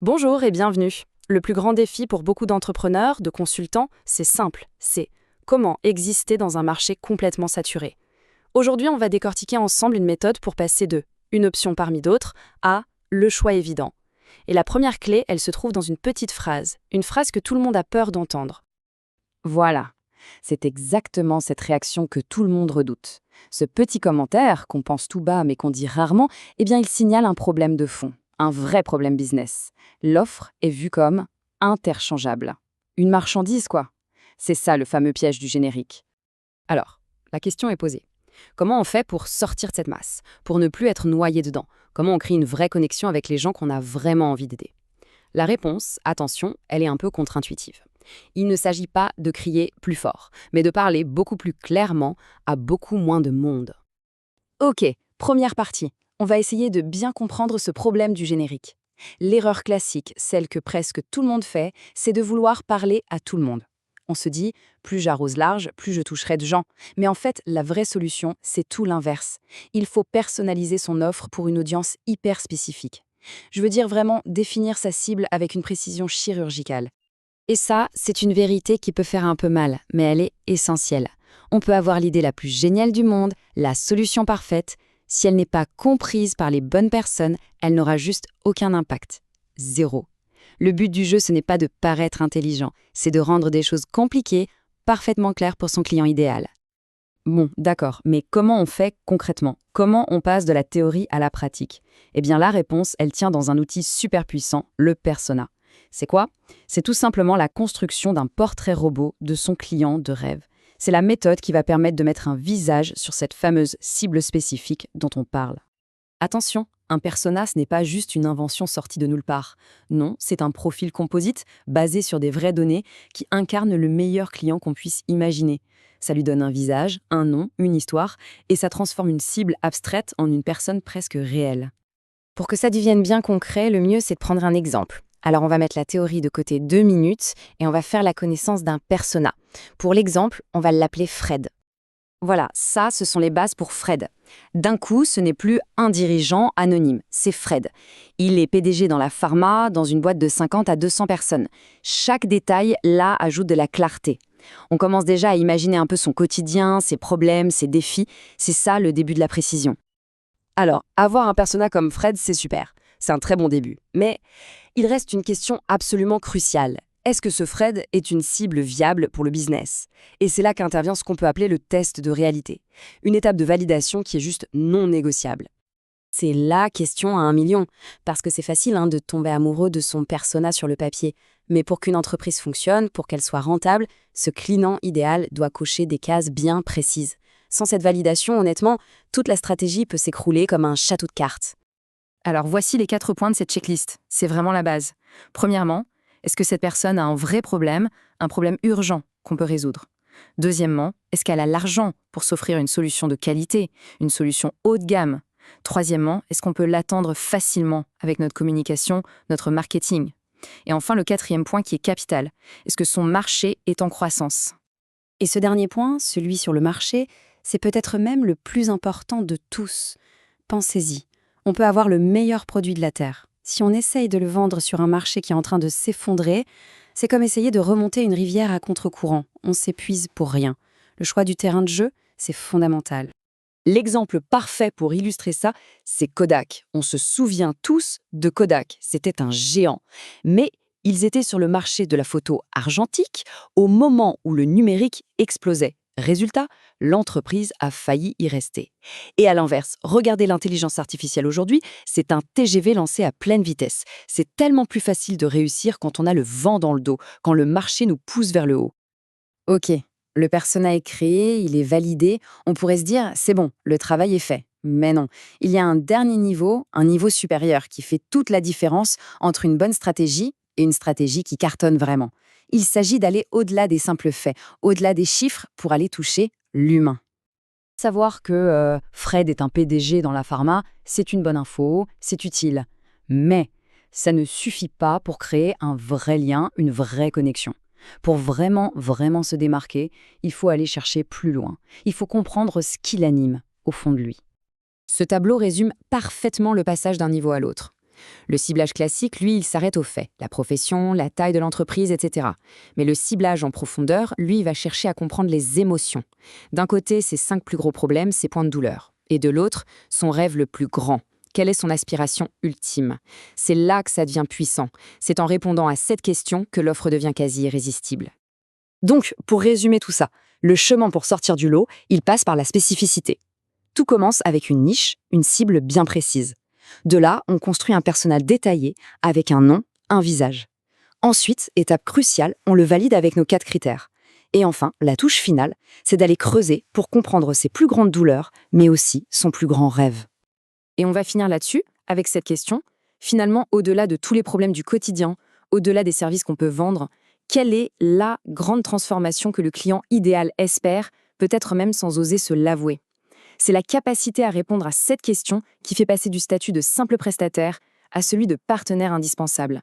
Bonjour et bienvenue. Le plus grand défi pour beaucoup d'entrepreneurs, de consultants, c'est simple, c'est comment exister dans un marché complètement saturé. Aujourd'hui, on va décortiquer ensemble une méthode pour passer de une option parmi d'autres à le choix évident. Et la première clé, elle se trouve dans une phrase que tout le monde a peur d'entendre. Voilà, c'est exactement cette réaction que tout le monde redoute. Ce petit commentaire, qu'on pense tout bas mais qu'on dit rarement, eh bien il signale un problème de fond, un vrai problème business. L'offre est vue comme interchangeable. Une marchandise, quoi. C'est ça le fameux piège du générique. Alors, la question est posée. Comment on fait pour sortir de cette masse, pour ne plus être noyé dedans? Comment on crée une vraie connexion avec les gens qu'on a vraiment envie d'aider? La réponse, attention, elle est un peu contre-intuitive. Il ne s'agit pas de crier plus fort, mais de parler beaucoup plus clairement à beaucoup moins de monde. Ok, première partie. On va essayer de bien comprendre ce problème du générique. L'erreur classique, celle que presque tout le monde fait, c'est de vouloir parler à tout le monde. On se dit, plus j'arrose large, plus je toucherai de gens. Mais en fait, la vraie solution, c'est tout l'inverse. Il faut personnaliser son offre pour une audience hyper spécifique. Je veux dire vraiment définir sa cible avec une précision chirurgicale. Et ça, c'est une vérité qui peut faire un peu mal, mais elle est essentielle. On peut avoir l'idée la plus géniale du monde, la solution parfaite. Si elle n'est pas comprise par les bonnes personnes, elle n'aura juste aucun impact. Zéro. Le but du jeu, ce n'est pas de paraître intelligent, c'est de rendre des choses compliquées, parfaitement claires pour son client idéal. Bon, d'accord, mais comment on fait concrètement? Comment on passe de la théorie à la pratique? Eh bien, la réponse, elle tient dans un outil super puissant, le persona. C'est quoi? C'est tout simplement la construction d'un portrait robot de son client de rêve. C'est la méthode qui va permettre de mettre un visage sur cette fameuse cible spécifique dont on parle. Attention, un persona, ce n'est pas juste une invention sortie de nulle part. Non, c'est un profil composite basé sur des vraies données qui incarne le meilleur client qu'on puisse imaginer. Ça lui donne un visage, un nom, une histoire, et ça transforme une cible abstraite en une personne presque réelle. Pour que ça devienne bien concret, le mieux c'est de prendre un exemple. Alors on va mettre la théorie de côté 2 minutes et on va faire la connaissance d'un persona. Pour l'exemple, on va l'appeler Fred. Voilà, ça, ce sont les bases pour Fred. D'un coup, ce n'est plus un dirigeant anonyme, c'est Fred. Il est PDG dans la pharma, dans une boîte de 50 à 200 personnes. Chaque détail, là, ajoute de la clarté. On commence déjà à imaginer un peu son quotidien, ses problèmes, ses défis. C'est ça le début de la précision. Alors, avoir un persona comme Fred, c'est super. C'est un très bon début. Mais il reste une question absolument cruciale. Est-ce que ce Fred est une cible viable pour le business? Et c'est là qu'intervient ce qu'on peut appeler le test de réalité. Une étape de validation qui est juste non négociable. C'est la question à 1 million, parce que c'est facile de tomber amoureux de son persona sur le papier. Mais pour qu'une entreprise fonctionne, pour qu'elle soit rentable, ce client idéal doit cocher des cases bien précises. Sans cette validation, honnêtement, toute la stratégie peut s'écrouler comme un château de cartes. Alors voici les 4 points de cette checklist. C'est vraiment la base. Premièrement, est-ce que cette personne a un problème urgent qu'on peut résoudre? Deuxièmement, est-ce qu'elle a l'argent pour s'offrir une solution de qualité, une solution haut de gamme? Troisièmement, est-ce qu'on peut l'attendre facilement avec notre communication, notre marketing? Et enfin, le 4e point qui est capital. Est-ce que son marché est en croissance? Et ce dernier point, celui sur le marché, c'est peut-être même le plus important de tous. Pensez-y, on peut avoir le meilleur produit de la Terre. Si on essaye de le vendre sur un marché qui est en train de s'effondrer, c'est comme essayer de remonter une rivière à contre-courant. On s'épuise pour rien. Le choix du terrain de jeu, c'est fondamental. L'exemple parfait pour illustrer ça, c'est Kodak. On se souvient tous de Kodak. C'était un géant. Mais ils étaient sur le marché de la photo argentique au moment où le numérique explosait. Résultat, l'entreprise a failli y rester. Et à l'inverse, regardez l'intelligence artificielle aujourd'hui, c'est un TGV lancé à pleine vitesse. C'est tellement plus facile de réussir quand on a le vent dans le dos, quand le marché nous pousse vers le haut. Ok, le persona est créé, il est validé, on pourrait se dire, c'est bon, le travail est fait. Mais non, il y a un dernier niveau, un niveau supérieur, qui fait toute la différence entre une bonne stratégie et une stratégie qui cartonne vraiment. Il s'agit d'aller au-delà des simples faits, au-delà des chiffres pour aller toucher l'humain. Savoir que Fred est un PDG dans la pharma, c'est une bonne info, c'est utile. Mais ça ne suffit pas pour créer un vrai lien, une vraie connexion. Pour vraiment, vraiment se démarquer, il faut aller chercher plus loin. Il faut comprendre ce qui l'anime au fond de lui. Ce tableau résume parfaitement le passage d'un niveau à l'autre. Le ciblage classique, lui, il s'arrête aux faits, la profession, la taille de l'entreprise, etc. Mais le ciblage en profondeur, lui, il va chercher à comprendre les émotions. D'un côté, ses 5 plus gros problèmes, ses points de douleur. Et de l'autre, son rêve le plus grand. Quelle est son aspiration ultime? C'est là que ça devient puissant. C'est en répondant à cette question que l'offre devient quasi irrésistible. Donc, pour résumer tout ça, le chemin pour sortir du lot, il passe par la spécificité. Tout commence avec une niche, une cible bien précise. De là, on construit un persona détaillé avec un nom, un visage. Ensuite, étape cruciale, on le valide avec nos 4 critères. Et enfin, la touche finale, c'est d'aller creuser pour comprendre ses plus grandes douleurs, mais aussi son plus grand rêve. Et on va finir là-dessus, avec cette question. Finalement, au-delà de tous les problèmes du quotidien, au-delà des services qu'on peut vendre, quelle est la grande transformation que le client idéal espère, peut-être même sans oser se l'avouer? C'est la capacité à répondre à cette question qui fait passer du statut de simple prestataire à celui de partenaire indispensable.